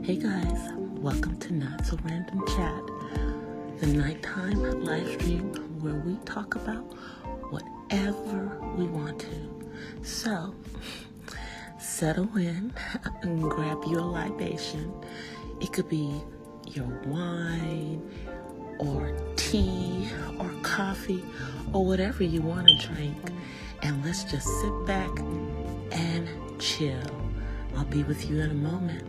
Hey guys, welcome to Not So Random Chat, the nighttime live stream where we talk about whatever we want to. So, settle in and grab your libation. It could be your wine or tea or coffee or whatever you want to drink. And let's just sit back and chill. I'll be with you in a moment.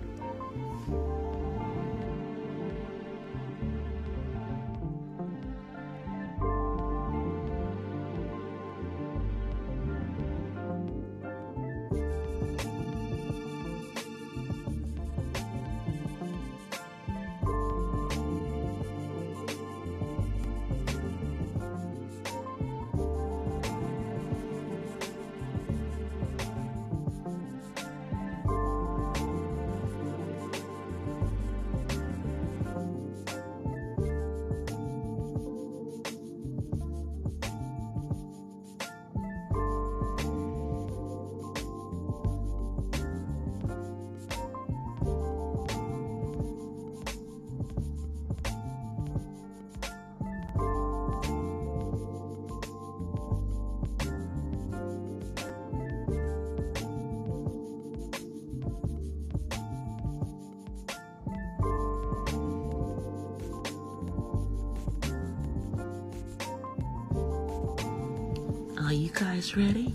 Are you guys ready?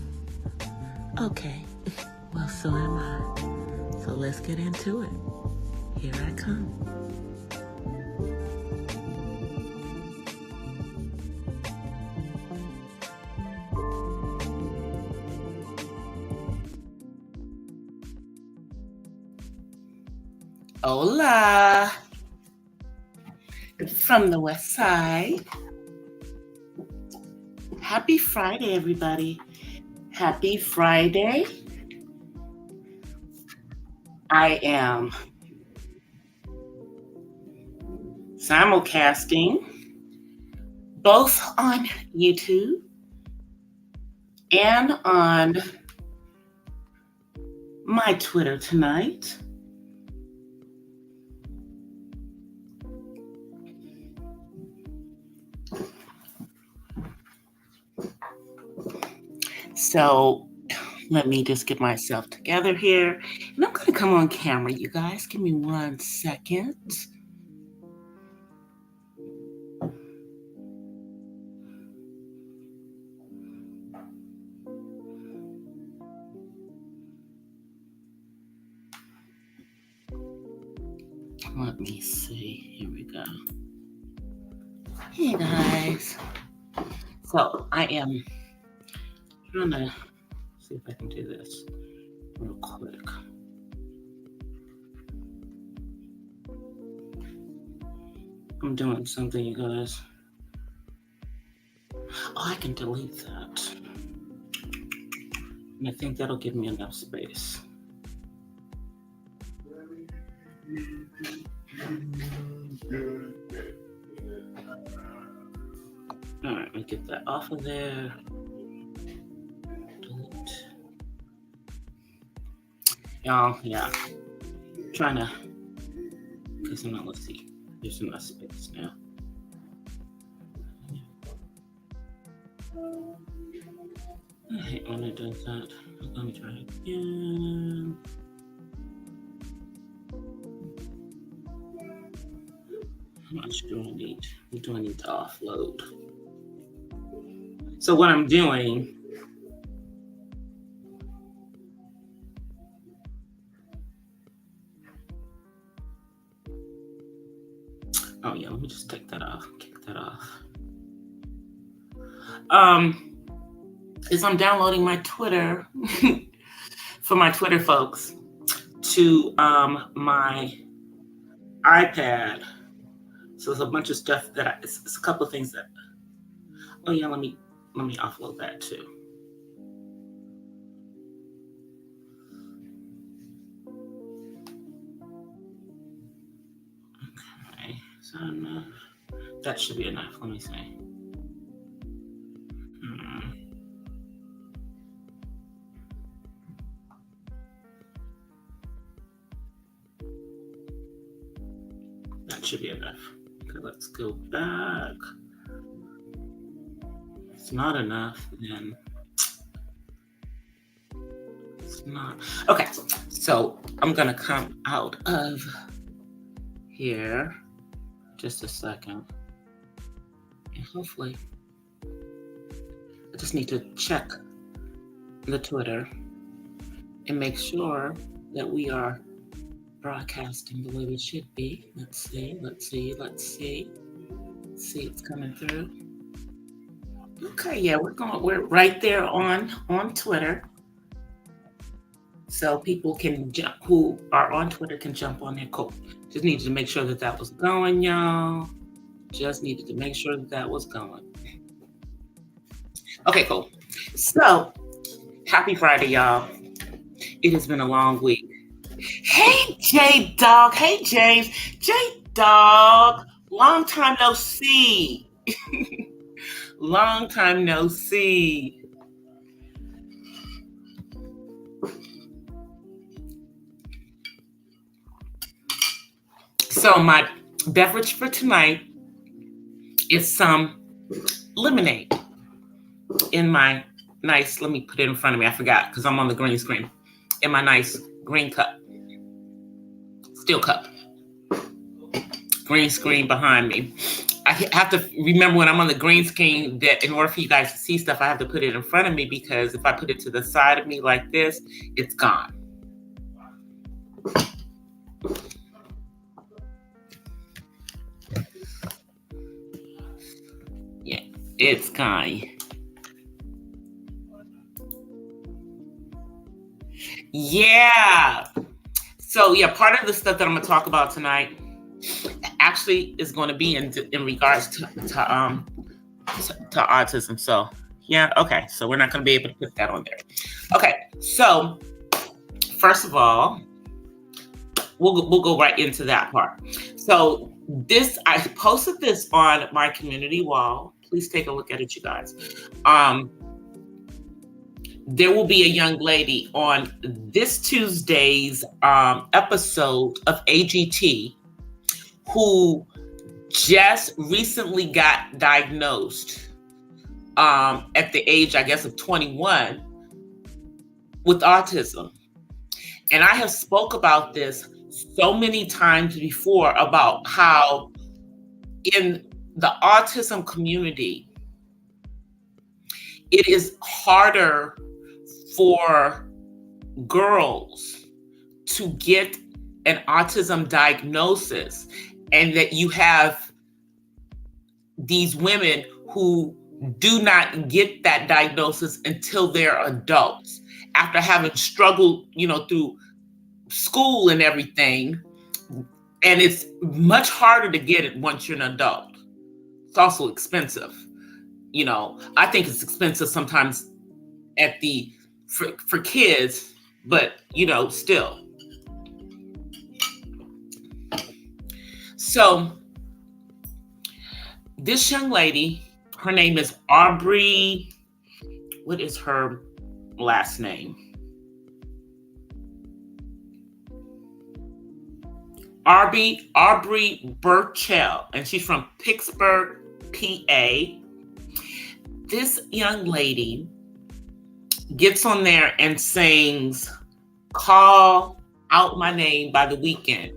Okay, well, so am I. So let's get into it. Here I come. Hola! From the West Side. Happy Friday, everybody. Happy Friday. I am simulcasting both on YouTube and on my Twitter tonight. So let me just get myself together here. And I'm going to come on camera, you guys. Give me 1 second. Let me see. Here we go. Hey, guys. So I am trying to see if I can do this real quick. I'm doing something, you guys. Oh, I can delete that. And I think that'll give me enough space. All right, let me get that off of there. Delete. Y'all, yeah. Trying to, because now let's see. There's enough space now. I hate when it does that. Let me try again. How much do I need? What do I need to offload? So what I'm doing, oh yeah, let me just take that off, kick that off. Is I'm downloading my Twitter for my Twitter folks to my iPad. So there's a bunch of stuff that it's a couple of things that. Oh yeah, let me offload that too. Okay, is that enough? That should be enough. Let me see. That should be enough. Okay, let's go back. If it's not enough, then it's not. Okay, so I'm gonna come out of here just a second. And hopefully, I just need to check the Twitter and make sure that we are broadcasting the way we should be. Let's see. See it's coming through. Okay, yeah, we're right there on Twitter. So people can jump, who are on Twitter can jump on there. Cool. Just needed to make sure that was going, y'all. Just needed to make sure that was going. Okay, cool. So, happy Friday, y'all. It has been a long week. Hey, J-Dog. Hey, James. J-Dog. Long time no see. Long time no see. So my beverage for tonight is some lemonade in my nice, let me put it in front of me. I forgot because I'm on the green screen. In my nice green cup. Steel cup. Green screen behind me. I have to remember when I'm on the green screen that in order for you guys to see stuff, I have to put it in front of me because if I put it to the side of me like this, it's gone. Yeah, it's gone. Yeah. So yeah, part of the stuff that I'm going to talk about tonight actually is going to be in regards to autism. So yeah, okay. So we're not going to be able to put that on there. Okay. So first of all, we'll go right into that part. So I posted this on my community wall. Please take a look at it, you guys. There will be a young lady on this Tuesday's episode of AGT who just recently got diagnosed at the age, I guess, of 21 with autism. And I have spoke about this so many times before about how in the autism community, it is harder for girls to get an autism diagnosis, and that you have these women who do not get that diagnosis until they're adults after having struggled, through school and everything. And it's much harder to get it once you're an adult. It's also expensive. I think it's expensive sometimes at the for kids, but still. So this young lady, her name is Aubrey. What is her last name? Aubrey Burchell, and she's from Pittsburgh, PA. This young lady gets on there and sings "Call Out My Name" by The Weeknd,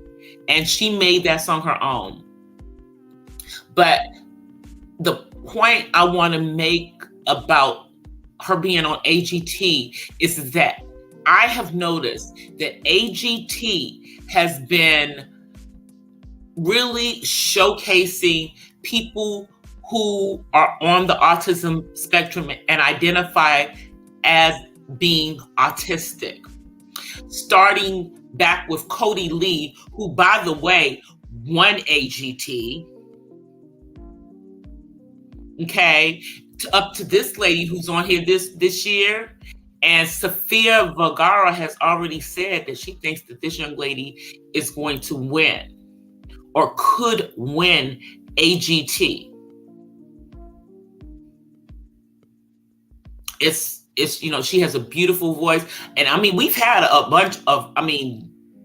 and she made that song her own. But the point I want to make about her being on AGT is that I have noticed that AGT has been really showcasing people who are on the autism spectrum and identify as being autistic. Starting back with Cody Lee, who, by the way, won AGT. Okay, up to this lady who's on here this year. And Sofia Vergara has already said that she thinks that this young lady is going to win or could win AGT. It's she has a beautiful voice. And I mean, we've had a bunch of,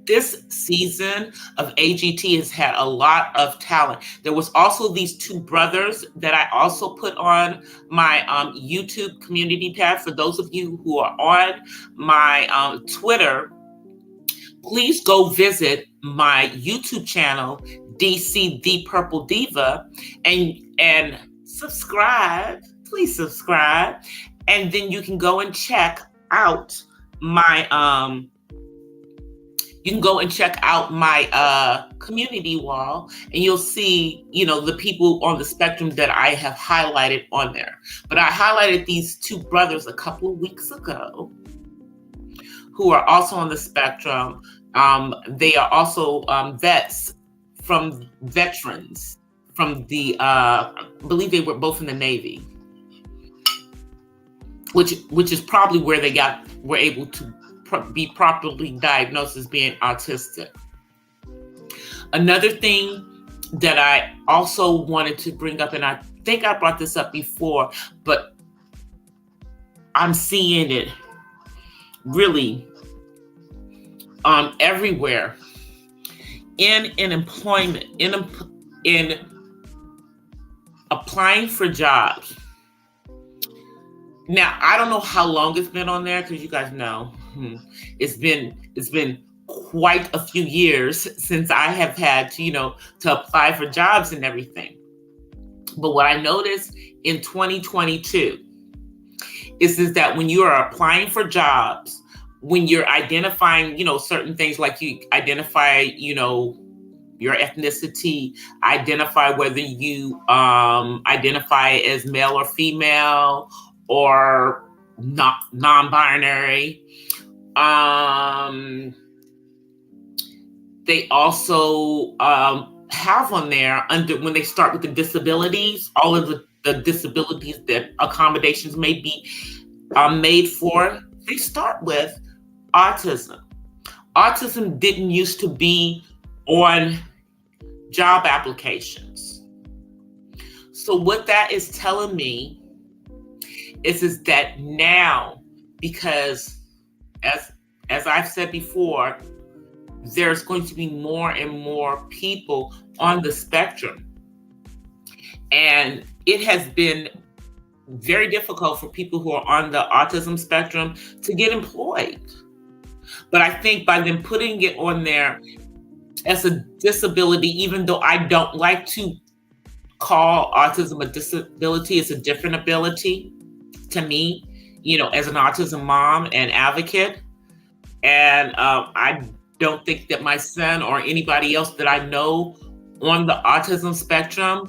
this season of AGT has had a lot of talent. There was also these two brothers that I also put on my YouTube community tab. For those of you who are on my Twitter, please go visit my YouTube channel, DC The Purple Diva, and subscribe. Please subscribe. And then you can go and check out my community wall, and you'll see, the people on the spectrum that I have highlighted on there. But I highlighted these two brothers a couple of weeks ago who are also on the spectrum. They are also veterans from the, I believe they were both in the Navy, which is probably where they were able to be properly diagnosed as being autistic. Another thing that I also wanted to bring up, and I think I brought this up before, but I'm seeing it really everywhere in employment, in applying for jobs. Now, I don't know how long it's been on there, because you guys know it's been quite a few years since I have had to apply for jobs and everything. But what I noticed in 2022 is that when you are applying for jobs, when you're identifying, certain things, like you identify, your ethnicity, identify whether you identify as male or female, or not non-binary. They also have on there, when they start with the disabilities, all of the disabilities that accommodations may be made for, they start with autism. Autism didn't used to be on job applications. So what that is telling me is that now, because as I've said before, there's going to be more and more people on the spectrum. And it has been very difficult for people who are on the autism spectrum to get employed. But I think by them putting it on there as a disability, even though I don't like to call autism a disability, it's a different ability to me, as an autism mom and advocate. And I don't think that my son or anybody else that I know on the autism spectrum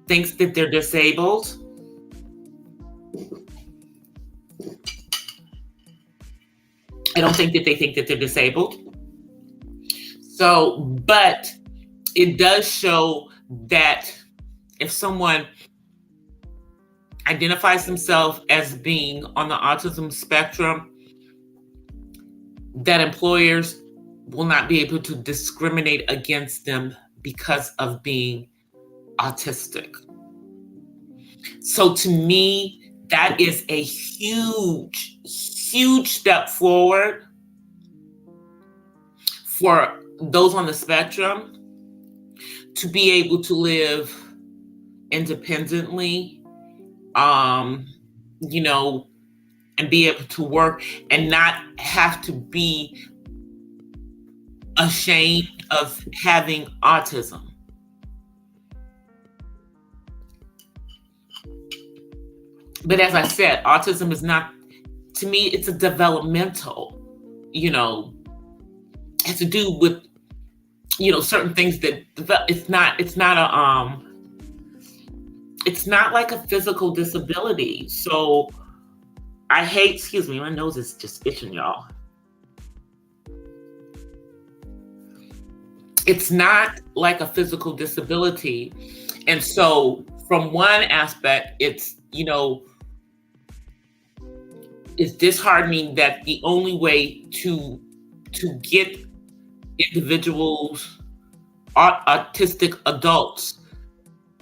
thinks that they're disabled. I don't think that they think that they're disabled. So, but it does show that if someone identifies themselves as being on the autism spectrum, that employers will not be able to discriminate against them because of being autistic. So to me, that is a huge, huge step forward for those on the spectrum to be able to live independently, you know, and be able to work and not have to be ashamed of having autism. But as I said, autism is not, to me, it's a developmental, has to do with, certain things that it's not it's not like a physical disability. So I hate, excuse me, my nose is just itching, y'all. It's not like a physical disability. And so from one aspect, it's, it's disheartening that the only way to get individuals, autistic adults,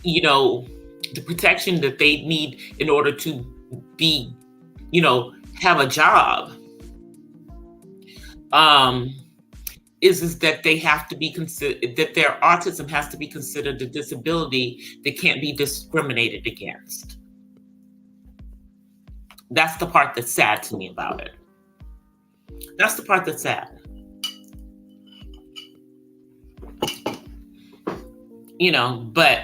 the protection that they need in order to be, have a job, is that they have to be considered, that their autism has to be considered a disability that can't be discriminated against. That's the part that's sad to me about it. That's the part that's sad. But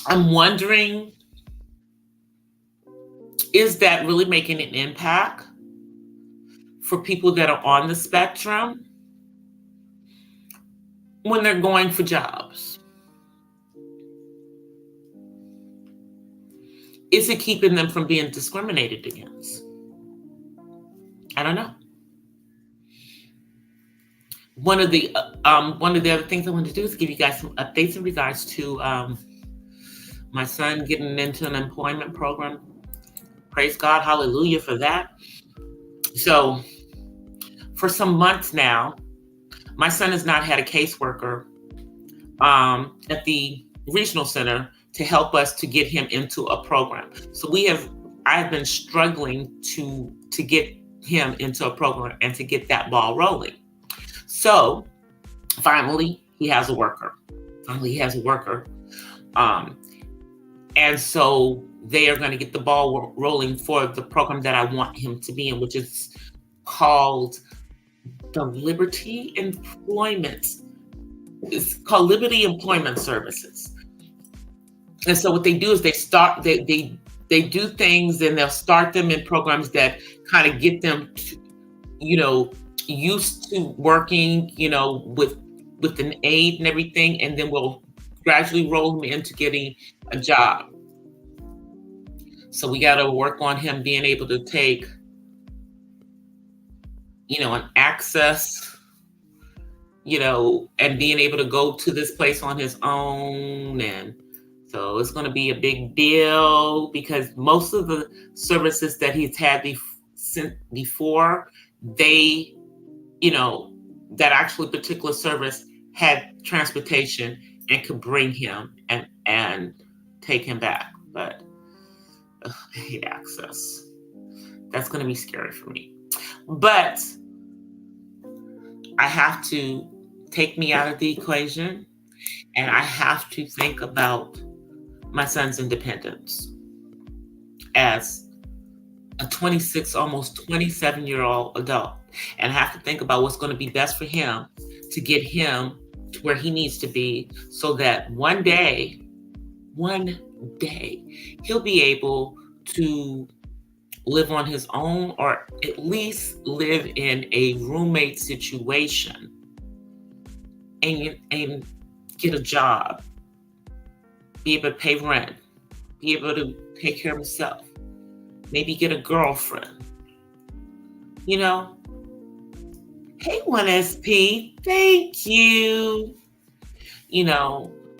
I'm wondering, is that really making an impact for people that are on the spectrum when they're going for jobs? Is it keeping them from being discriminated against? I don't know. One of the other things I wanted to do is give you guys some updates in regards to my son getting into an employment program. Praise God, hallelujah for that. So for some months now, my son has not had a caseworker at the regional center to help us to get him into a program. So I have been struggling to get him into a program and to get that ball rolling. So finally, he has a worker. And so they are going to get the ball rolling for the program that I want him to be in, which is called the Liberty Employment. It's called Liberty Employment Services. And so what they do is they do things, and they'll start them in programs that kind of get them to, used to working, with an aid and everything, and then we'll gradually roll them into getting a job. So we got to work on him being able to take, an access, and being able to go to this place on his own. And so it's going to be a big deal because most of the services that he's had before, they, that actually particular service had transportation and could bring him and take him back. But I hate access. That's going to be scary for me. But I have to take me out of the equation, and I have to think about my son's independence as a 26, almost 27-year-old adult. And I have to think about what's going to be best for him to get him to where he needs to be, so that one day, he'll be able to live on his own, or at least live in a roommate situation and get a job, be able to pay rent, be able to take care of himself, maybe get a girlfriend. Hey, 1SP, thank you.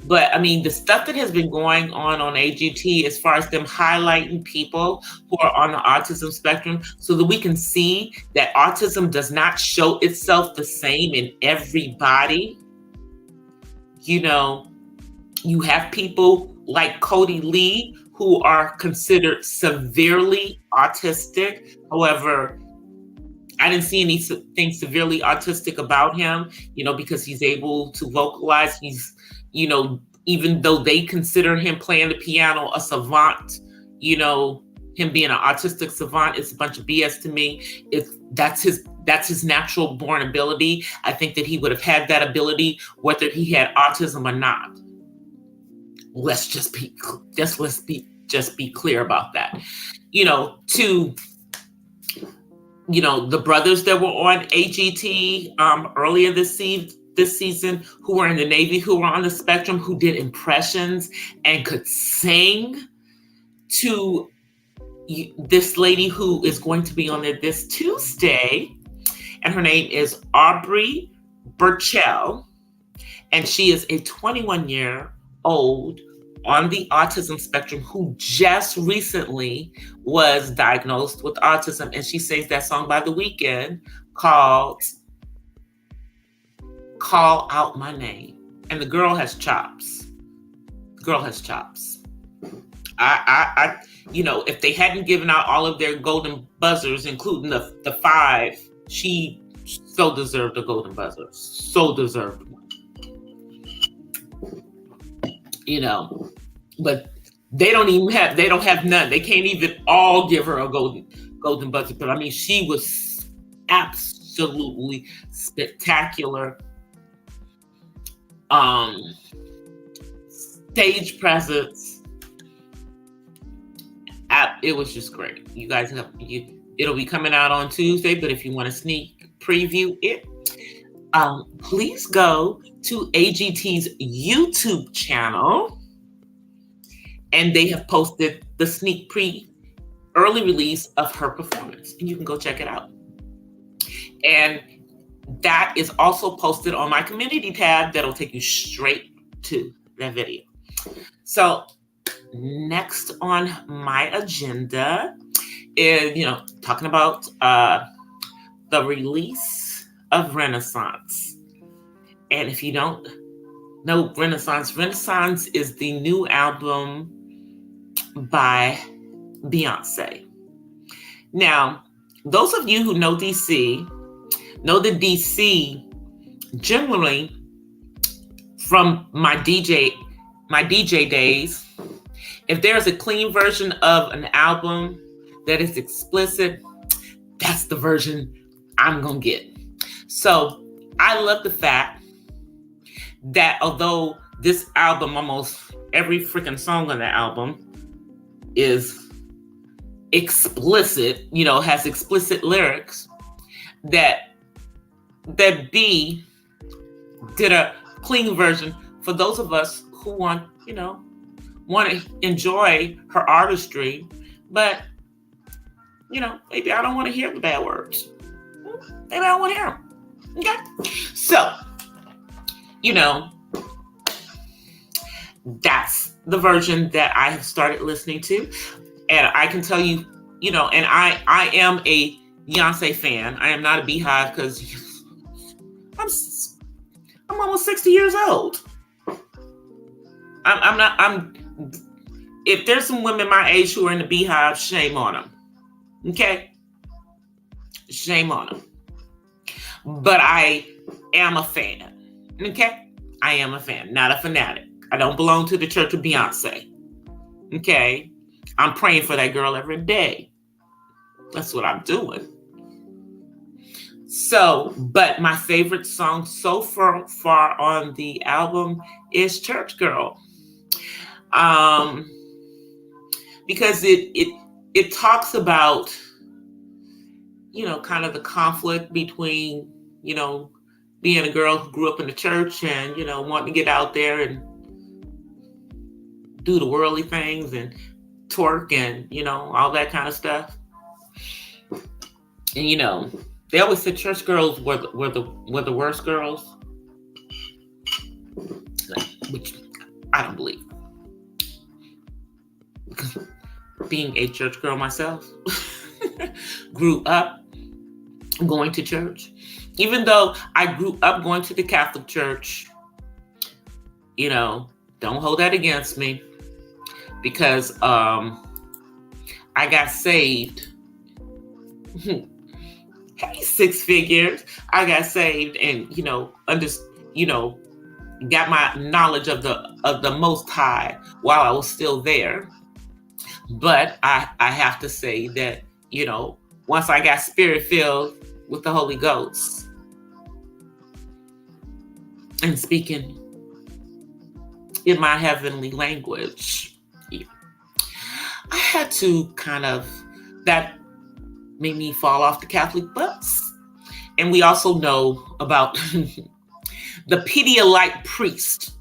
But I mean, the stuff that has been going on AGT, as far as them highlighting people who are on the autism spectrum, so that we can see that autism does not show itself the same in everybody. You know, you have people like Cody Lee who are considered severely autistic. However, I didn't see anything severely autistic about him, because he's able to vocalize. He's, even though they consider him playing the piano a savant, him being an autistic savant is a bunch of BS to me. That's his natural born ability. I think that he would have had that ability whether he had autism or not. Let's just be clear about that. The brothers that were on AGT earlier this season, who were in the Navy, who were on the spectrum, who did impressions and could sing, to this lady who is going to be on there this Tuesday, and her name is Aubrey Burchell, and she is a 21-year-old on the autism spectrum who just recently was diagnosed with autism, and she sings that song by The Weeknd called Call Out My Name. And the girl has chops. I if they hadn't given out all of their golden buzzers, including the 5, she so deserved a golden buzzer. So deserved one. But they don't have none. They can't even all give her a golden buzzer. But I mean, she was absolutely spectacular. Stage presence. It was just great. You guys it'll be coming out on Tuesday, but if you want to sneak preview it, please go to AGT's YouTube channel, and they have posted the sneak early release of her performance, and you can go check it out. And that is also posted on my community tab that'll take you straight to that video. So next on my agenda is, talking about the release of Renaissance. And if you don't know Renaissance is the new album by Beyonce. Now, those of you who know DC know that DC generally, from my DJ days, if there's a clean version of an album that is explicit, that's the version I'm gonna get. So I love the fact that although this album, almost every freaking song on the album is explicit, has explicit lyrics, that B did a clean version for those of us who want to enjoy her artistry, but maybe I don't want to hear the bad words. Maybe I don't want to hear them. Okay, so that's the version that I have started listening to, and I can tell you, and I am a Beyonce fan. I am not a Beehive because I'm almost 60 years old. If there's some women my age who are in the Beehive, shame on them. Okay? Shame on them. But I am a fan. Okay? I am a fan, not a fanatic. I don't belong to the Church of Beyonce. Okay? I'm praying for that girl every day. That's what I'm doing. So, but my favorite song so far on the album is Church Girl. Because it talks about, kind of the conflict between, being a girl who grew up in the church and, wanting to get out there and do the worldly things and twerk and, all that kind of stuff. And, they always said church girls were the worst girls, which I don't believe. Being a church girl myself, grew up going to church. Even though I grew up going to the Catholic Church, don't hold that against me, because I got saved. Hey, 6 figures. I got saved and got my knowledge of the Most High while I was still there. But I have to say that, once I got spirit filled with the Holy Ghost and speaking in my heavenly language, I had to that made me fall off the Catholic bus. And we also know about the Pedialyte priest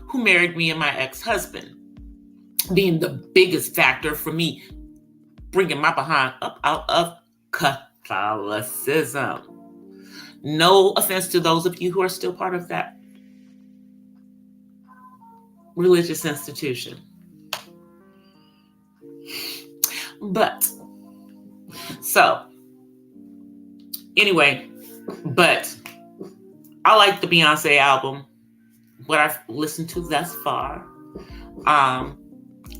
who married me and my ex-husband, being the biggest factor for me bringing my behind up out of Catholicism. No offense to those of you who are still part of that religious institution. But I like the Beyonce album, what I've listened to thus far.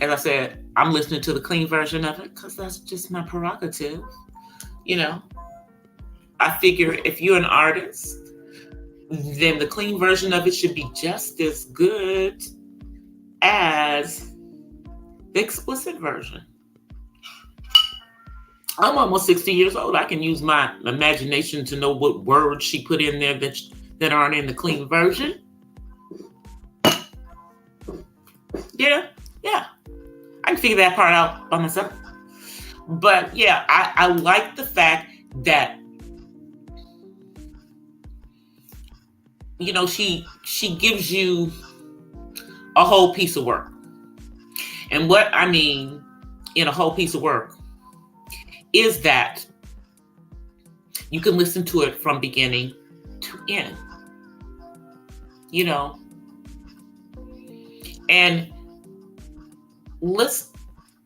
As I said, I'm listening to the clean version of it because that's just my prerogative. I figure if you're an artist, then the clean version of it should be just as good as the explicit version. I'm almost 60 years old. I can use my imagination to know what words she put in there that aren't in the clean version. Yeah. I can figure that part out by myself. But yeah, I like the fact that, she gives you a whole piece of work. And what I mean in a whole piece of work is that you can listen to it from beginning to end. And let's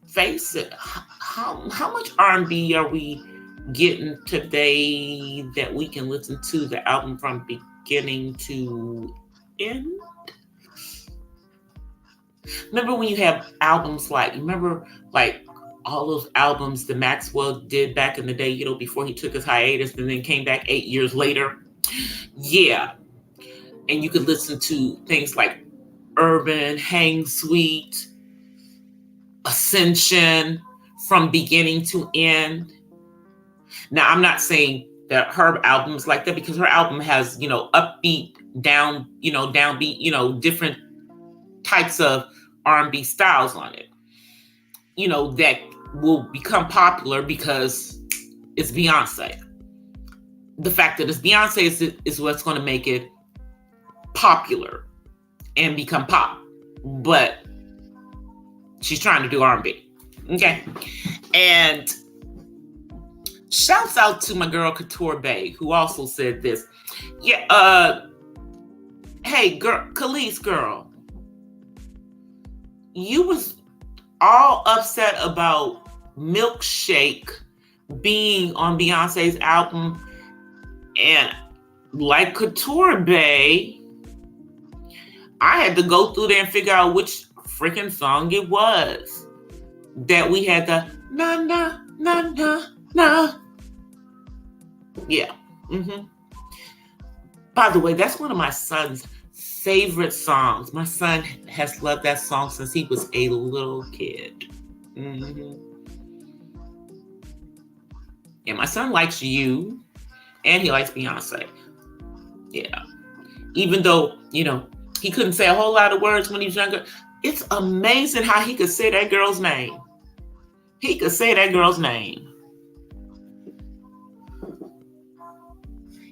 face it, how much R&B are we getting today that we can listen to the album from beginning to end? Remember when you have albums like all those albums that Maxwell did back in the day, before he took his hiatus and then came back 8 years later? Yeah. And you could listen to things like Urban, Hang Sweet, Ascension from beginning to end. Now, I'm not saying that her album is like that, because her album has, upbeat, downbeat, different types of R&B styles on it, that will become popular because it's Beyonce. The fact that it's Beyonce is what's going to make it popular and become pop. But she's trying to do R&B. Okay. And shouts out to my girl Couture Bay, who also said this. Yeah, hey girl, Khalees girl, you was all upset about Milkshake being on Beyonce's album, and like Couture Bay, I had to go through there and figure out which freaking song it was that we had the na na na na na. Yeah. By the way, that's one of my son's favorite songs. My son has loved that song since he was a little kid. And my son likes you, and he likes Beyonce. Yeah. Even though, he couldn't say a whole lot of words when he was younger, it's amazing how he could say that girl's name. He could say that girl's name.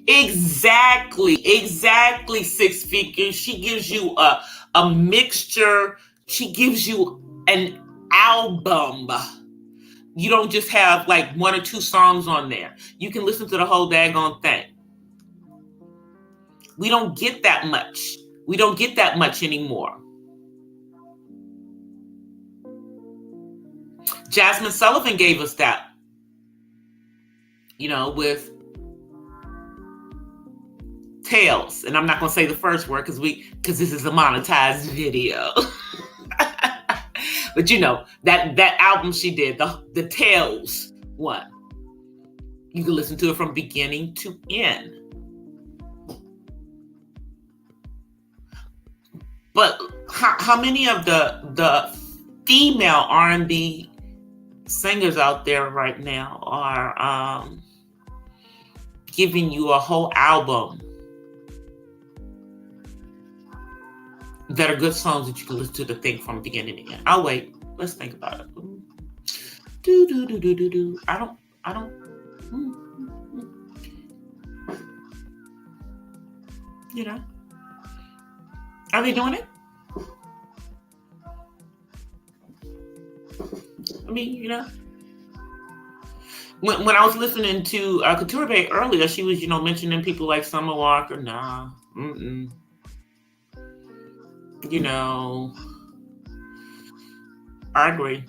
Exactly, 6 figures. She gives you a mixture. She gives you an album. You don't just have like 1 or 2 songs on there. You can listen to the whole daggone thing. We don't get that much. We don't get that much anymore. Jasmine Sullivan gave us that, with Tails. And I'm not going to say the first word because this is a monetized video. But that album she did, the Tails one. You can listen to it from beginning to end. But how many of the female R&B singers out there right now are giving you a whole album that are good songs that you can listen to the thing from beginning to end? I'll wait. Let's think about it. I don't. Are they doing it? I mean, when I was listening to Couture Bay earlier, she was, mentioning people like Summer Walker. Nah. I agree.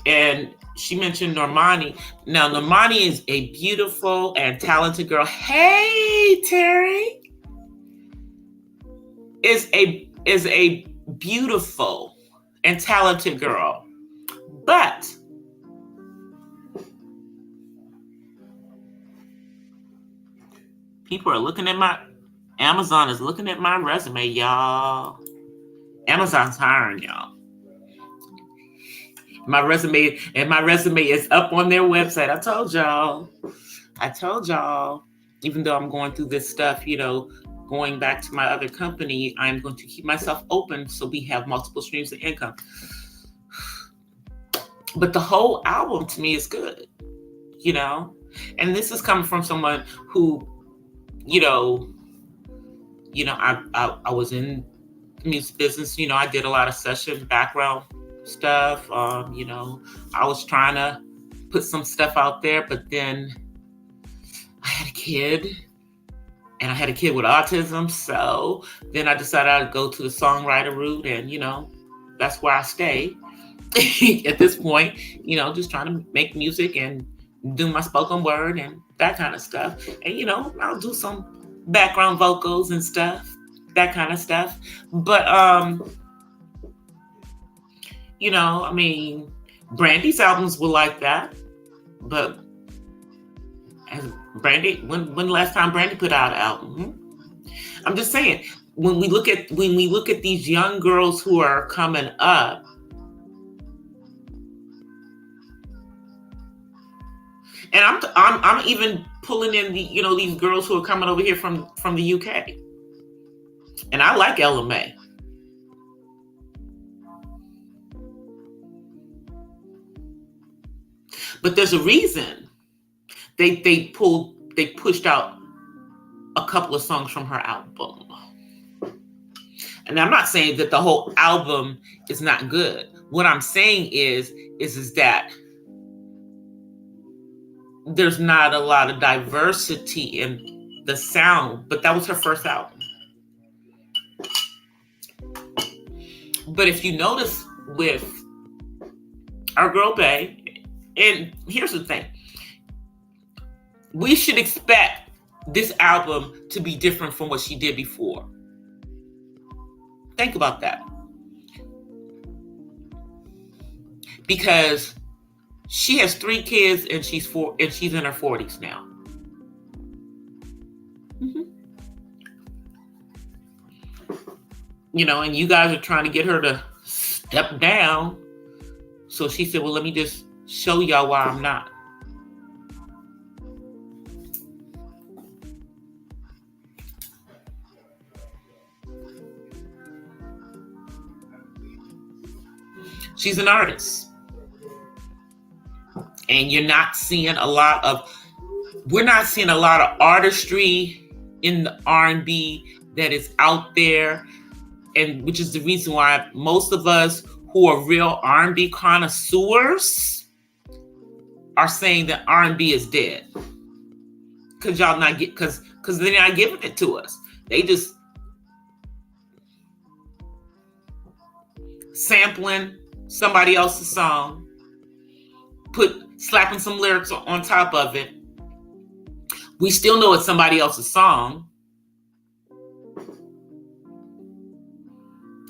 And she mentioned Normani. Now, Normani is a beautiful and talented girl. Hey, Terry. Is a beautiful and talented girl. But people are looking at Amazon is looking at my resume, y'all. Amazon's hiring y'all. My resume is up on their website. I told y'all, even though I'm going through this stuff, going back to my other company, I'm going to keep myself open so we have multiple streams of income. But the whole album to me is good, and this is coming from someone who, I was in the music business. I did a lot of session background stuff. I was trying to put some stuff out there, but then I had a kid. And I had a kid with autism, so then I decided I'd go to the songwriter route, and that's where I stay at this point. Just trying to make music and do my spoken word and that kind of stuff. And I'll do some background vocals and stuff, that kind of stuff. But Brandy's albums were like that, but. And Brandy, when the last time Brandy put out an album? I'm just saying, when we look at these young girls who are coming up, and I'm even pulling in the these girls who are coming over here from the UK, and I like Ella Mai. But there's a reason. They pushed out a couple of songs from her album. And I'm not saying that the whole album is not good. What I'm saying is that there's not a lot of diversity in the sound, but that was her first album. But if you notice with our girl Bay, and here's the thing, we should expect this album to be different from what she did before. Think about that. Because she has 3 kids and she's in her 40s now. And you guys are trying to get her to step down. So she said, well, let me just show y'all why I'm not. She's an artist. And we're not seeing a lot of artistry in the R&B that is out there. And which is the reason why most of us who are real R&B connoisseurs are saying that R&B is dead. because y'all not get because they're not giving it to us. They just sampling somebody else's song, slapping some lyrics on top of it. We still know it's somebody else's song,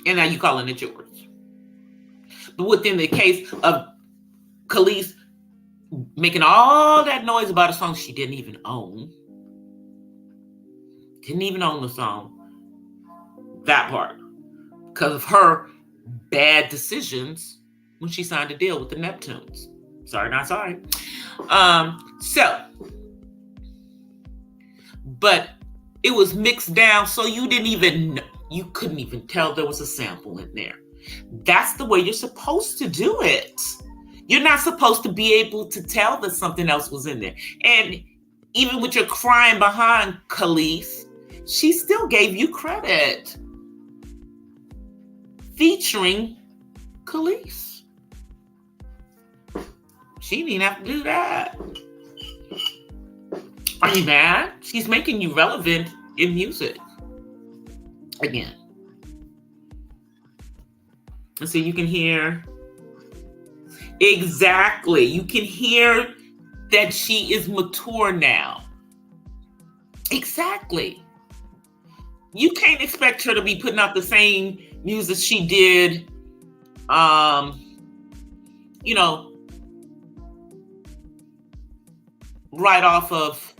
and now you calling it yours. But within the case of Khalees making all that noise about a song she didn't even own the song, that part, because of her bad decisions when she signed a deal with the Neptunes. Sorry, not sorry. But it was mixed down, so you couldn't even tell there was a sample in there. That's the way you're supposed to do it. You're not supposed to be able to tell that something else was in there. And even with your crying behind Khalees, she still gave you credit. Featuring Khalees. She didn't have to do that. Are you mad? She's making you relevant in music. Again. And so you can hear. Exactly. You can hear that she is mature now. Exactly. You can't expect her to be putting out the same music she did, right off of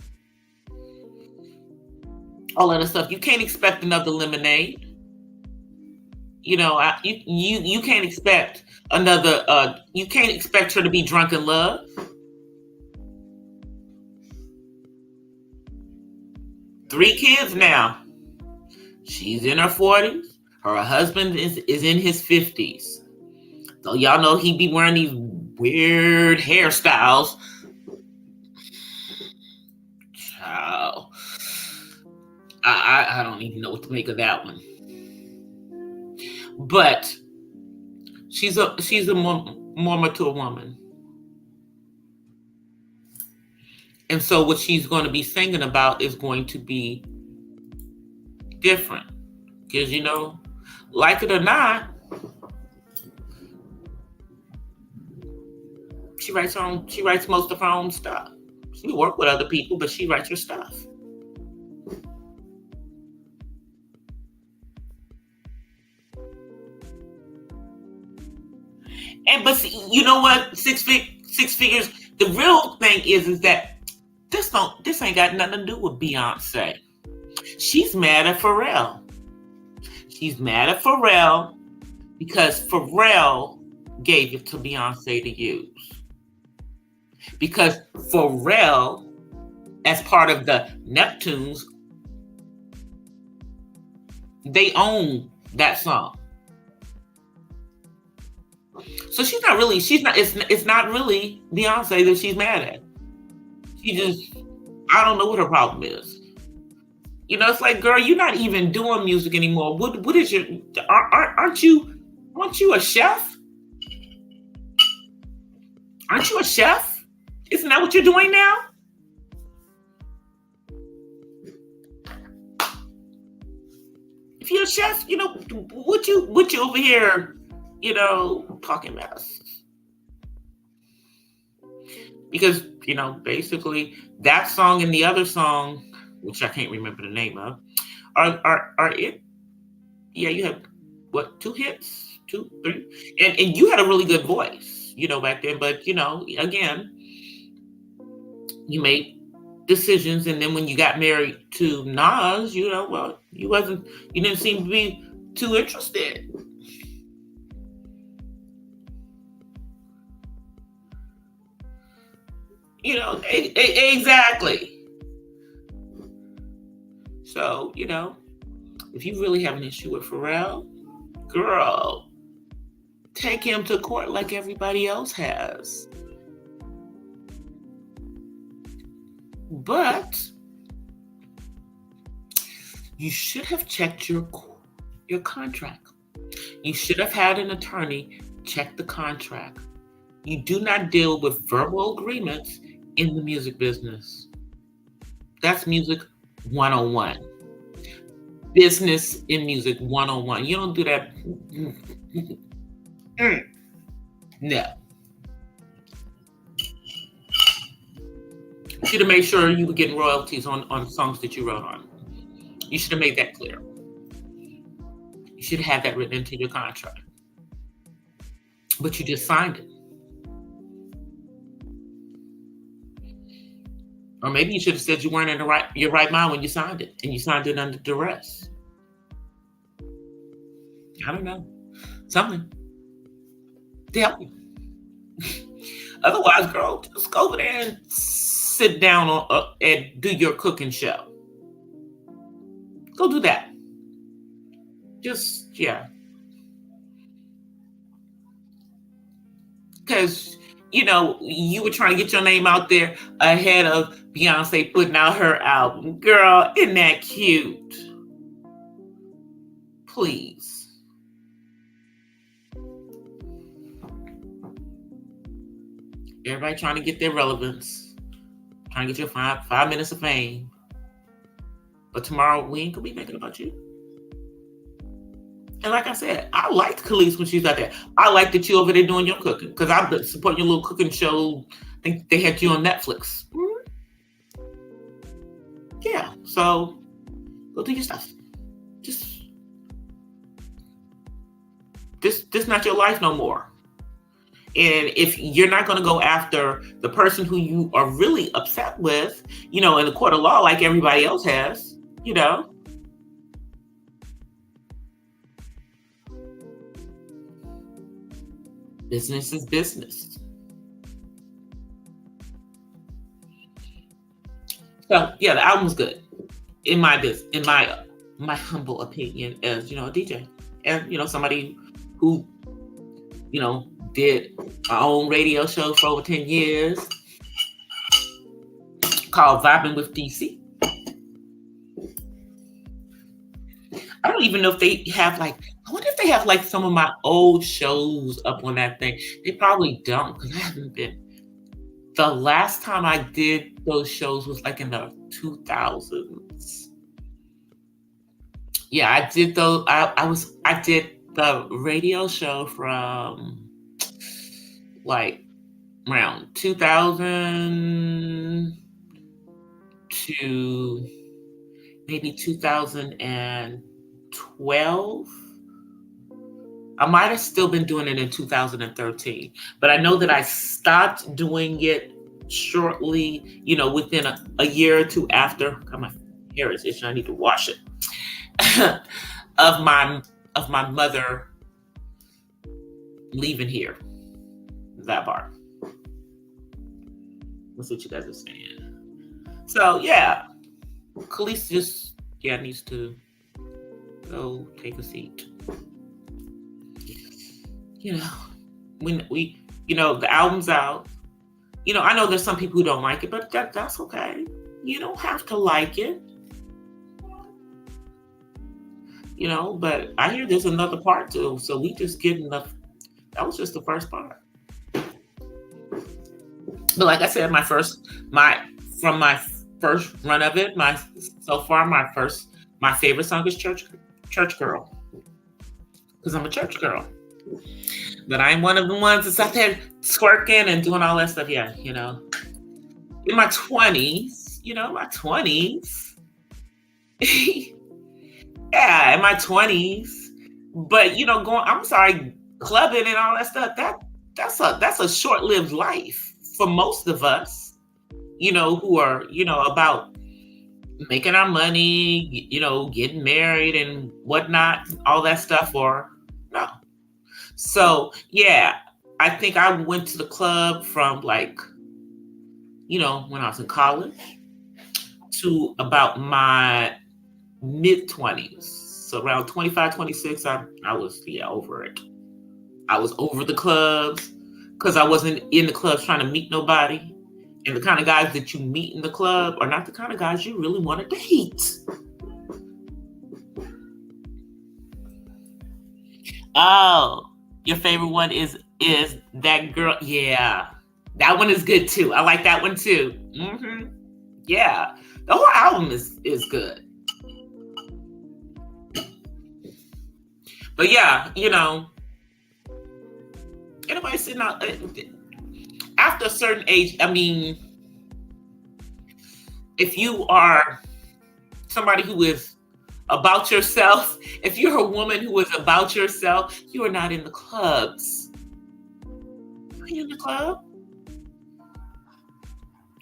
all of the stuff. You can't expect another Lemonade. You can't expect another. You can't expect her to be Drunk in Love. Three kids now. She's in her 40s. Her husband is in his 50s. So y'all know he be wearing these weird hairstyles. Child. I don't even know what to make of that one. But she's a more mature woman. And so what she's going to be singing about is going to be different. Because, like it or not, she writes most of her own stuff. She works with other people, but she writes her stuff. But see, you know what? Six figures. The real thing is that this ain't got nothing to do with Beyonce. She's mad at Pharrell. She's mad at Pharrell because Pharrell gave it to Beyonce to use. Because Pharrell, as part of the Neptunes, they own that song. So it's not really Beyonce that she's mad at. I don't know what her problem is. It's like, girl, you're not even doing music anymore. What is aren't you a chef? Aren't you a chef? Isn't that what you're doing now? If you're a chef, what you over here, talking mess. Because, basically that song and the other song, which I can't remember the name of, are it. Yeah, you had what, 2 hits, 2, 3, and you had a really good voice, back then. But again, you made decisions, and then when you got married to Nas, you didn't seem to be too interested. Exactly. So, if you really have an issue with Pharrell, girl, take him to court like everybody else has. But you should have checked your contract. You should have had an attorney check the contract. You do not deal with verbal agreements in the music business. That's music 101. Business in music 101. You don't do that. No. You should have made sure you were getting royalties on songs that you wrote on. You should have made that clear. You should have had that written into your contract. But you just signed it. Or maybe you should have said you weren't in your right mind when you signed it, and you signed it under duress. I don't know. Something to help you. Otherwise, girl, just go over there and sit down and do your cooking show. Go do that. Just, yeah. Because, you were trying to get your name out there ahead of Beyonce putting out her album. Girl, isn't that cute? Please. Everybody trying to get their relevance. Trying to get your 5 minutes of fame. But tomorrow, we ain't going to be thinking about you. And like I said, I liked Khalees when she's out there. I like that you over there doing your cooking. Because I've been supporting your little cooking show. I think they had you on Netflix. Yeah. So, go do your stuff. This not your life no more. And if you're not going to go after the person who you are really upset with, in the court of law like everybody else has, business is business. So yeah, the album's good in my humble opinion as a DJ and somebody who did our own radio show for over 10 years called Vibing with DC. I don't even know if they have I wonder if they have some of my old shows up on that thing. They probably don't because I haven't been. The last time I did those shows was in the 2000s. Yeah, I did those. I did the radio show from around 2000 to maybe 2012. I might have still been doing it in 2013, but I know that I stopped doing it shortly, within a year or two after. God, my hair is itching. I need to wash it. of my mother leaving here. That part. That's what you guys are saying. So yeah, Khalees just needs to go take a seat. When the album's out. I know there's some people who don't like it, but that's okay. You don't have to like it. But I hear there's another part too. So we just get enough. That was just the first part. But like I said, my first run of it, my favorite song is Church Girl. Because I'm a church girl. But I'm one of the ones that's out there twerking and doing all that stuff. Yeah, in my 20s, yeah, in my 20s. But clubbing and all that stuff, that's a short-lived life for most of us, who are, about making our money, getting married and whatnot, all that stuff, or no. So yeah, I think I went to the club from when I was in college to about my mid-20s. So around 25, 26, I was over it. I was over the clubs because I wasn't in the clubs trying to meet nobody. And the kind of guys that you meet in the club are not the kind of guys you really want to date. Oh, your favorite one is that girl. Yeah, that one is good too. I like that one too. Yeah, The whole album is good. But yeah, anybody sitting out after a certain age, I mean, if you are somebody who is about yourself, if you're a woman who is about yourself, you are not in the clubs. Are you in the club?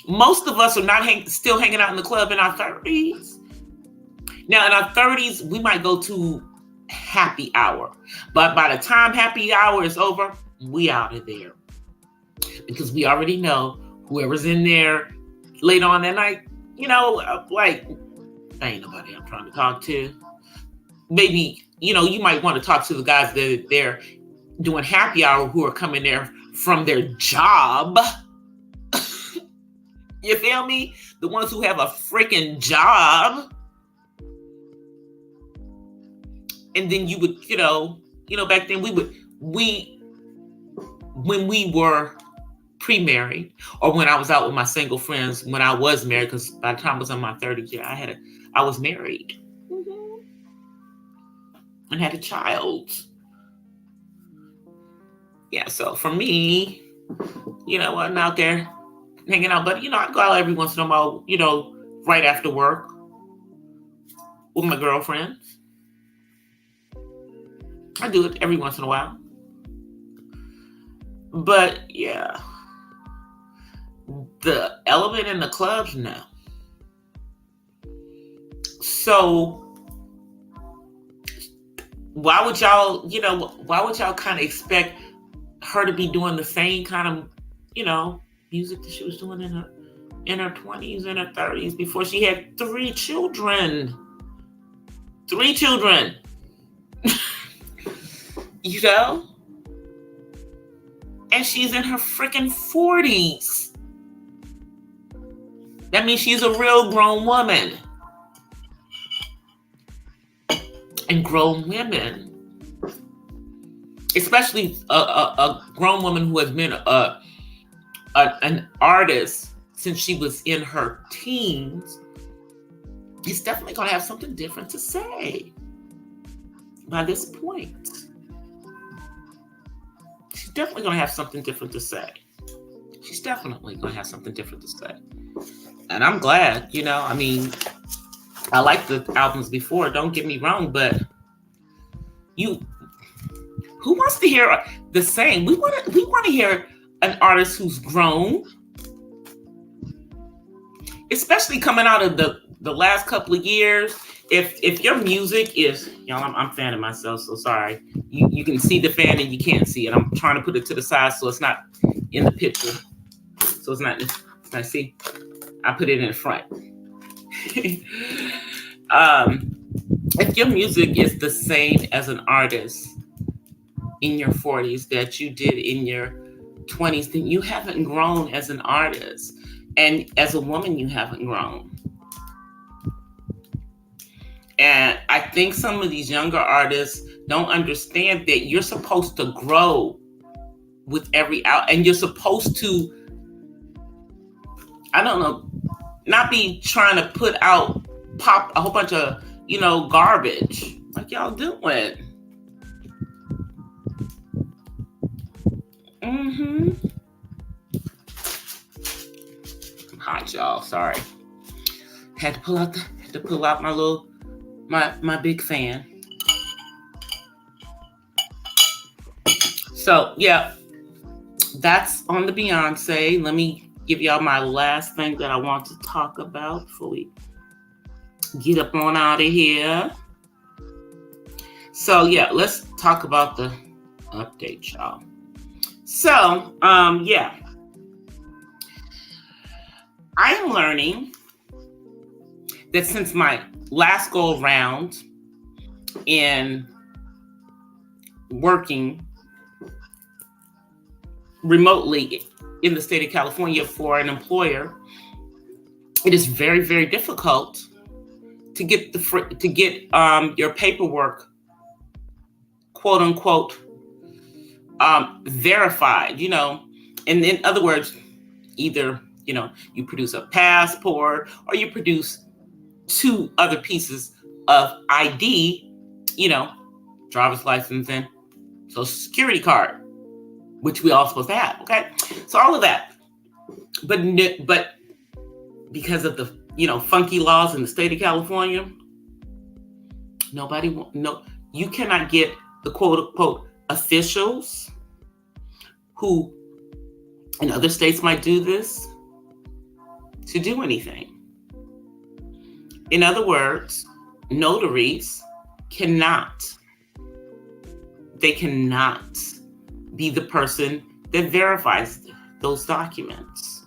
Most of us are not still hanging out in the club in our 30s. Now, in our 30s, we might go to happy hour. But by the time happy hour is over, we out of there. Because we already know whoever's in there later on that night, like, ain't nobody I'm trying to talk to. Maybe, you might want to talk to the guys that they're doing happy hour who are coming there from their job. You feel me? The ones who have a freaking job. And then you would, back then when we were pre-married, or when I was out with my single friends, when I was married, because by the time I was in my 30s, I was married. Mm-hmm. And had a child. Yeah, so for me, I'm out there hanging out, but I go out every once in a while, right after work with my girlfriends. I do it every once in a while. But yeah, the element in the clubs, no. So why would y'all kind of expect her to be doing the same kind of, music that she was doing in her 20s and her 30s before she had 3 children? 3 children. And she's in her freaking 40s. That means she's a real grown woman. And grown women, especially a grown woman who has been an artist since she was in her teens, is definitely going to have something different to say by this point. She's definitely going to have something different to say. She's definitely going to have something different to say. And I'm glad, I liked the albums before, don't get me wrong, but who wants to hear the same? We want to hear an artist who's grown, especially coming out of the last couple of years. If your music is, I'm fanning myself, so sorry. You can see the fan and you can't see it. I'm trying to put it to the side so it's not in the picture. So it's not, see, I put it in the front. If your music is the same as an artist in your 40s that you did in your 20s, then you haven't grown as an artist. And as a woman, you haven't grown. And I think some of these younger artists don't understand that you're supposed to grow with every out, and you're supposed to, not be trying to pop a whole bunch of, garbage like y'all doing. I'm hot, y'all. Sorry. Had to pull out my big fan. So yeah, that's on the Beyonce. Let me give y'all my last thing that I want to talk about before we get up on out of here. So yeah, let's talk about the update, y'all. So yeah, I am learning that since my last go around in working remotely in the state of California for an employer, it is very, very difficult to get your paperwork, quote unquote, verified. And in other words, either You produce a passport, or you produce 2 other pieces of ID, driver's license and social security card, which we all supposed to have. Okay. So all of that. But because of the, funky laws in the state of California, you cannot get the quote unquote officials who in other states might do this to do anything. In other words, notaries cannot be the person that verifies those documents.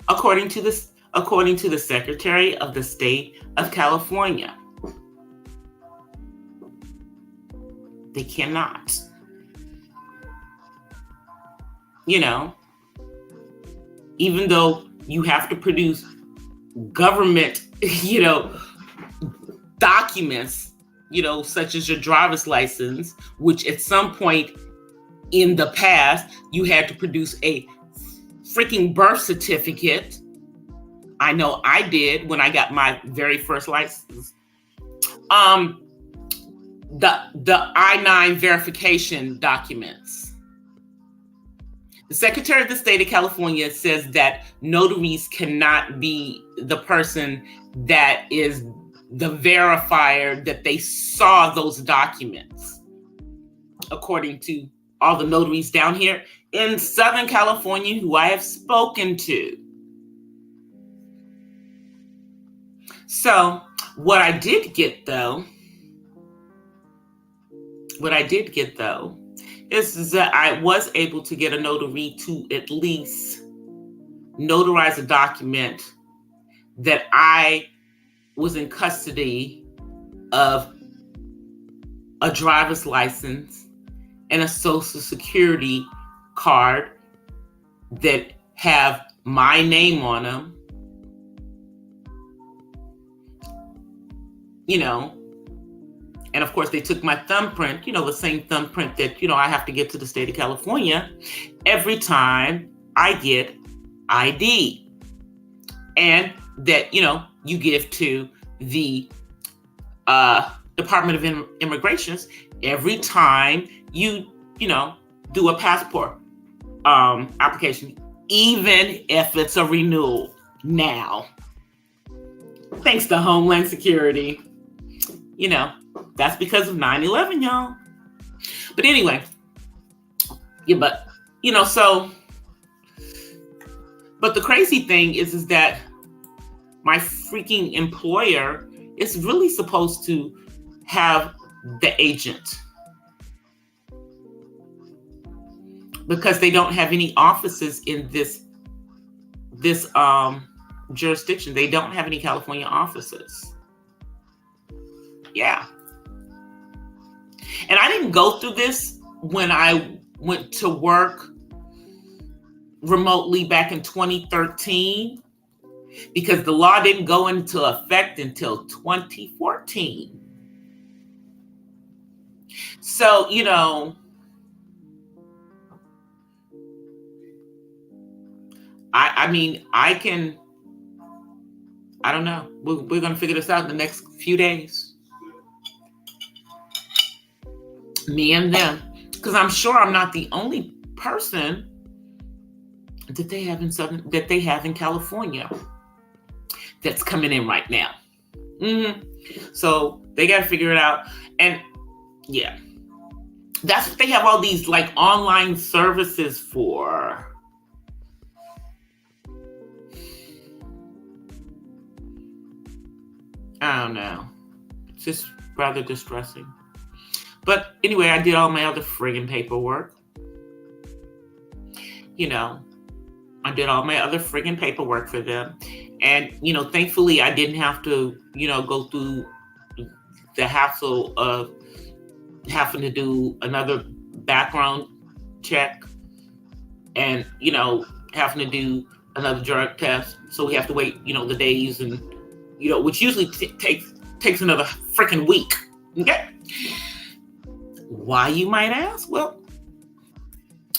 According to the Secretary of the State of California, they cannot. Even though you have to produce government, documents, such as your driver's license, which at some point in the past, you had to produce a freaking birth certificate. I know I did when I got my very first license. The I-9 verification documents. The Secretary of the State of California says that notaries cannot be the person that is the verifier that they saw those documents, according to all the notaries down here in Southern California who I have spoken to. So what I did get though is that I was able to get a notary to at least notarize a document that I was in custody of a driver's license and a social security card that have my name on them, and of course they took my thumbprint, the same thumbprint that, I have to get to the state of California every time I get ID, and that, you give to the Department of Immigrations every time you do a passport application, even if it's a renewal now. Thanks to Homeland Security. That's because of 9/11, y'all. But anyway, but the crazy thing is that my freaking employer is really supposed to have the agent, because they don't have any offices in this jurisdiction. They don't have any California offices. Yeah. And I didn't go through this when I went to work remotely back in 2013, because the law didn't go into effect until 2014. So, I don't know. We're going to figure this out in the next few days. Me and them. Because I'm sure I'm not the only person that they have in California that's coming in right now. So they got to figure it out. And yeah, that's what they have all these like online services for. I don't know. It's just rather distressing. But anyway, I did all my other friggin' paperwork. I did all my other friggin' paperwork for them. And, thankfully I didn't have to, go through the hassle of having to do another background check and, having to do another drug test. So we have to wait, the days and, which usually takes another freaking week. Okay. Why, you might ask? Well,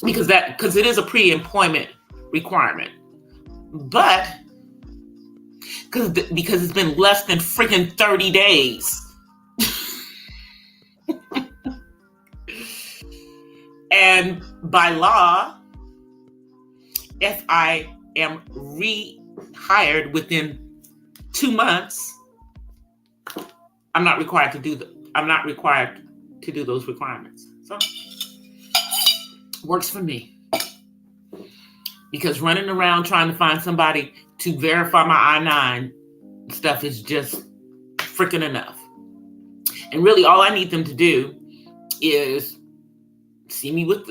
because it is a pre-employment requirement. But because it's been less than freaking 30 days. And by law, if I am rehired within 2 months, I'm not required to do those requirements. So works for me. Because running around trying to find somebody to verify my I-9 stuff is just freaking enough. And really all I need them to do is see me with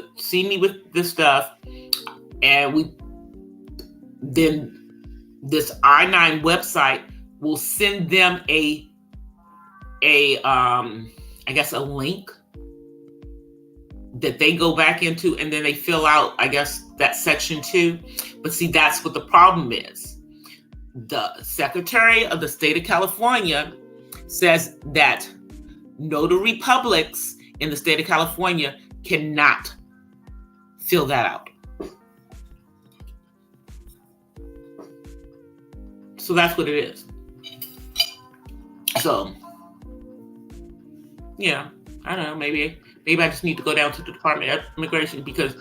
this stuff, and then this I-9 website will send them a link that they go back into, and then they fill out, I guess, that section 2. But see, that's what the problem is. The Secretary of the State of California says that notary publics in the state of California cannot fill that out. So that's what it is. So, yeah, I don't know, maybe I just need to go down to the Department of Immigration, because,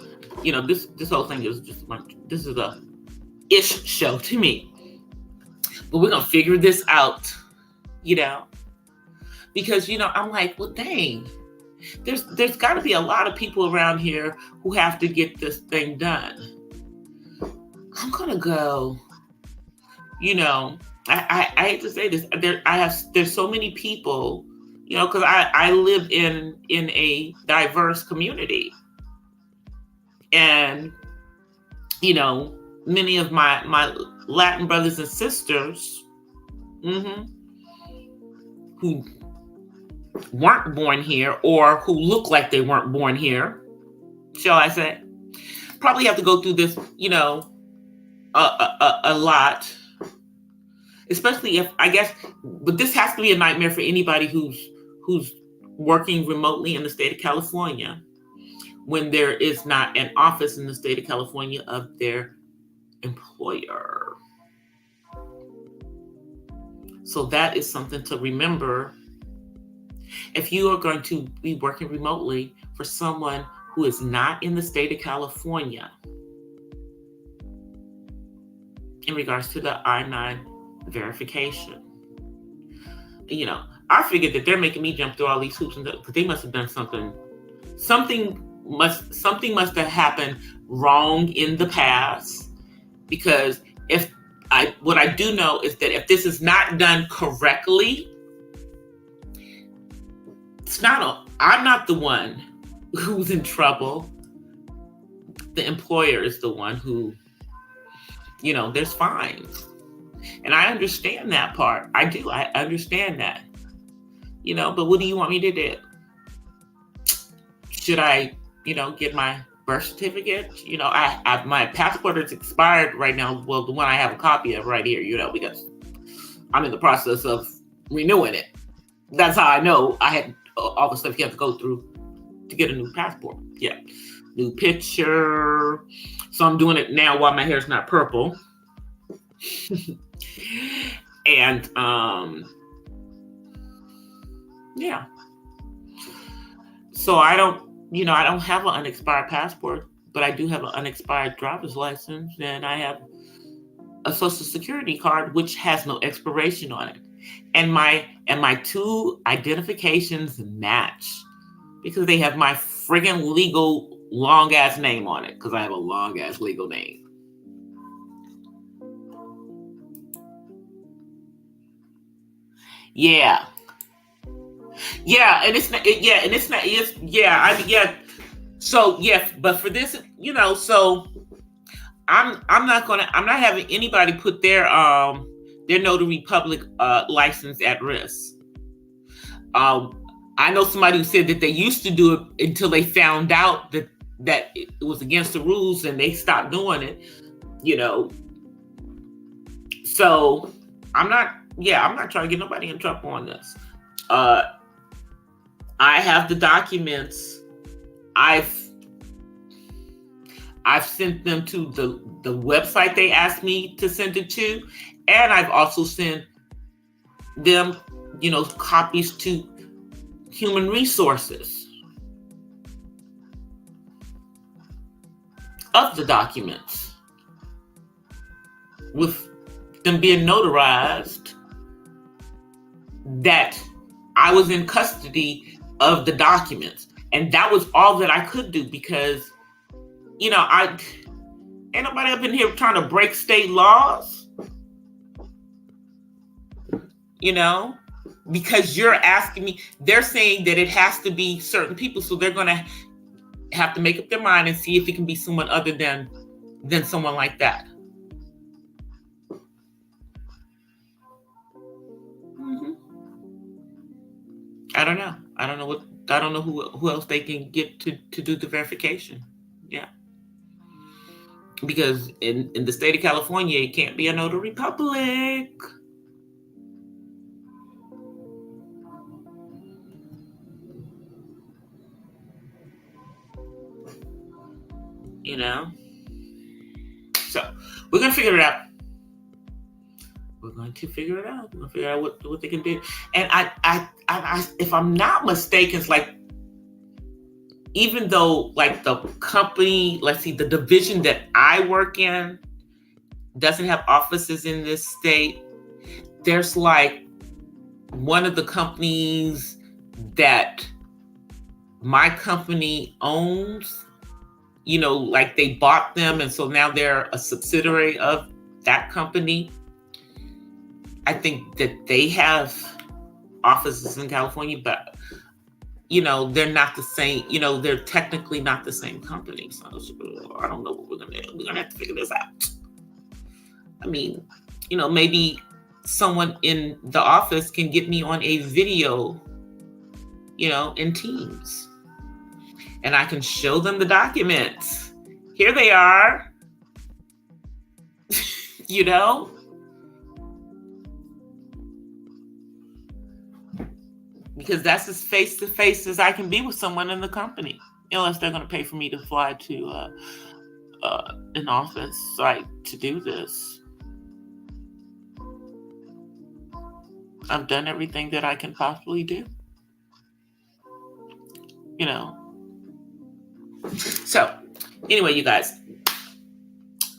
this whole thing is this is a ish show to me. But we're going to figure this out, because, I'm like, well, dang, there's got to be a lot of people around here who have to get this thing done. I'm going to go, I hate to say this, there's so many people, because I live in a diverse community. And, many of my Latin brothers and sisters who weren't born here, or who look like they weren't born here, shall I say, probably have to go through this, a lot. Especially if, I guess, but this has to be a nightmare for anybody who's working remotely in the state of California, when there is not an office in the state of California of their employer. So that is something to remember. If you are going to be working remotely for someone who is not in the state of California, in regards to the I-9 verification, I figured that they're making me jump through all these hoops, because they must have done something. Something must have happened wrong in the past, because what I do know is that if this is not done correctly, I'm not the one who's in trouble. The employer is the one who, there's fines. And I understand that part. I do. I understand that. But what do you want me to do? Should I, get my birth certificate? My passport is expired right now. Well, the one I have a copy of right here, because I'm in the process of renewing it. That's how I know I had all the stuff you have to go through to get a new passport. Yeah. New picture. So I'm doing it now while my hair's not purple. And, yeah. So I don't have an unexpired passport, but I do have an unexpired driver's license, and I have a social security card, which has no expiration on it. And my two identifications match, because they have my friggin' legal long ass name on it, because I have a long ass legal name. Yeah. Yeah, and it's not. So yeah, but for this, so I'm not having anybody put their notary public license at risk. I know somebody who said that they used to do it until they found out that it was against the rules, and they stopped doing it. So I'm not trying to get nobody in trouble on this. I have the documents. I've sent them to the website they asked me to send it to, and I've also sent them, copies to human resources of the documents with them being notarized that I was in custody of the documents. And that was all that I could do because, ain't nobody up in here trying to break state laws, because you're asking me, they're saying that it has to be certain people. So they're going to have to make up their mind and see if it can be someone other than someone like that. I don't know. I don't know who else they can get to do the verification. Yeah. Because in the state of California, it can't be a notary public. So we're going to figure it out. We're going to figure it out. We're going to figure out what they can do. And I if I'm not mistaken, it's like, even though like the company, let's see, the division that I work in doesn't have offices in this state, there's like one of the companies that my company owns, like they bought them. And so now they're a subsidiary of that company. I think that they have offices in California, but, they're not the same, they're technically not the same company. So I don't know what we're going to do. We're going to have to figure this out. I mean, maybe someone in the office can get me on a video, in Teams. And I can show them the documents. Here they are. Because that's as face-to-face as I can be with someone in the company. Unless they're going to pay for me to fly to an office site to do this. I've done everything that I can possibly do. So, anyway, you guys,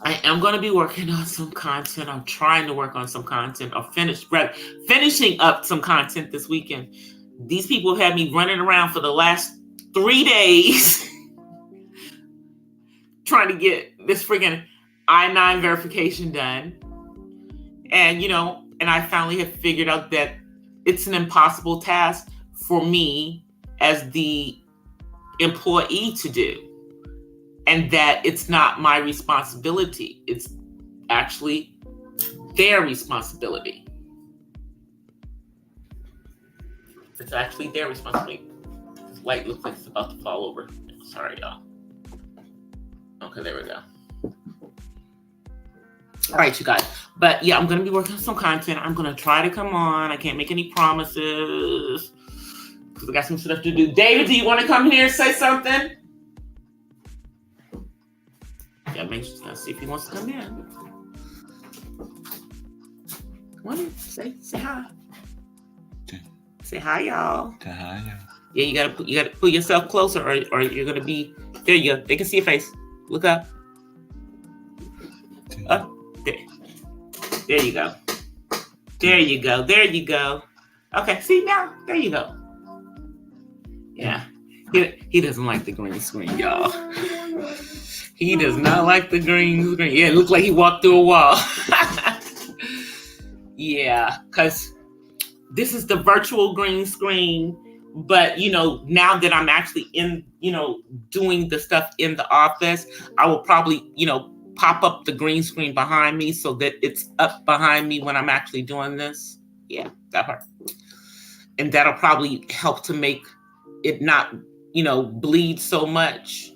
I am going to be working on some content. I'm trying to work on some content or finishing up some content this weekend. These people have had me running around for the last 3 days trying to get this friggin' I-9 verification done. And, and I finally have figured out that it's an impossible task for me as the employee to do. And that it's not my responsibility. It's actually their responsibility. It's actually their responsibility. This light looks like it's about to fall over. Sorry, y'all. Okay, there we go. All right, you guys. But yeah, I'm going to be working on some content. I'm going to try to come on. I can't make any promises because I got some stuff to do. David, do you want to come here and say something? Yeah, let's see if he wants to come in. Come on in. Say hi. Okay. Say hi, y'all. Say hi, y'all. Yeah, you gotta put yourself closer, or you're gonna be. There you go. They can see your face. Look up. Up. There. There you go. There you go. There you go. Okay. See now. There you go. Yeah. He doesn't like the green screen, y'all. He does not like the green screen. Yeah, it looks like he walked through a wall. Yeah, because this is the virtual green screen. But, now that I'm actually in, doing the stuff in the office, I will probably, pop up the green screen behind me so that it's up behind me when I'm actually doing this. Yeah, that part. And that'll probably help to make it not, bleed so much.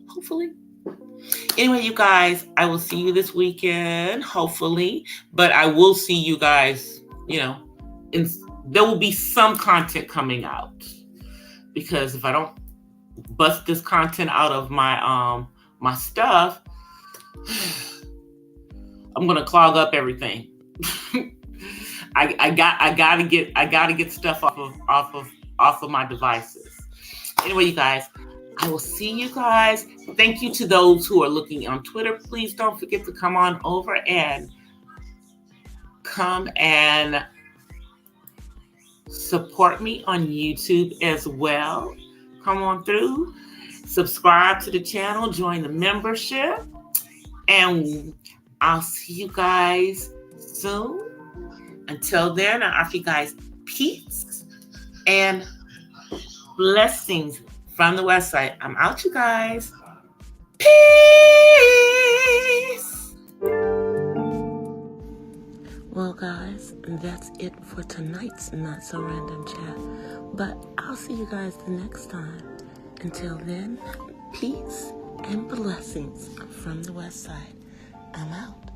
Hopefully. Anyway, you guys, I will see you this weekend, hopefully. But I will see you guys, there will be some content coming out. Because if I don't bust this content out of my my stuff, I'm gonna clog up everything. I gotta get stuff off of my devices. Anyway, you guys, I will see you guys. Thank you to those who are looking on Twitter. Please don't forget to come on over and come and support me on YouTube as well. Come on through, subscribe to the channel, join the membership, and I'll see you guys soon. Until then, I offer you guys peace and blessings from the West Side. I'm out, you guys. Peace. Well, guys, that's it for tonight's Not So Random Chat. But I'll see you guys the next time. Until then, peace and blessings from the West Side. I'm out.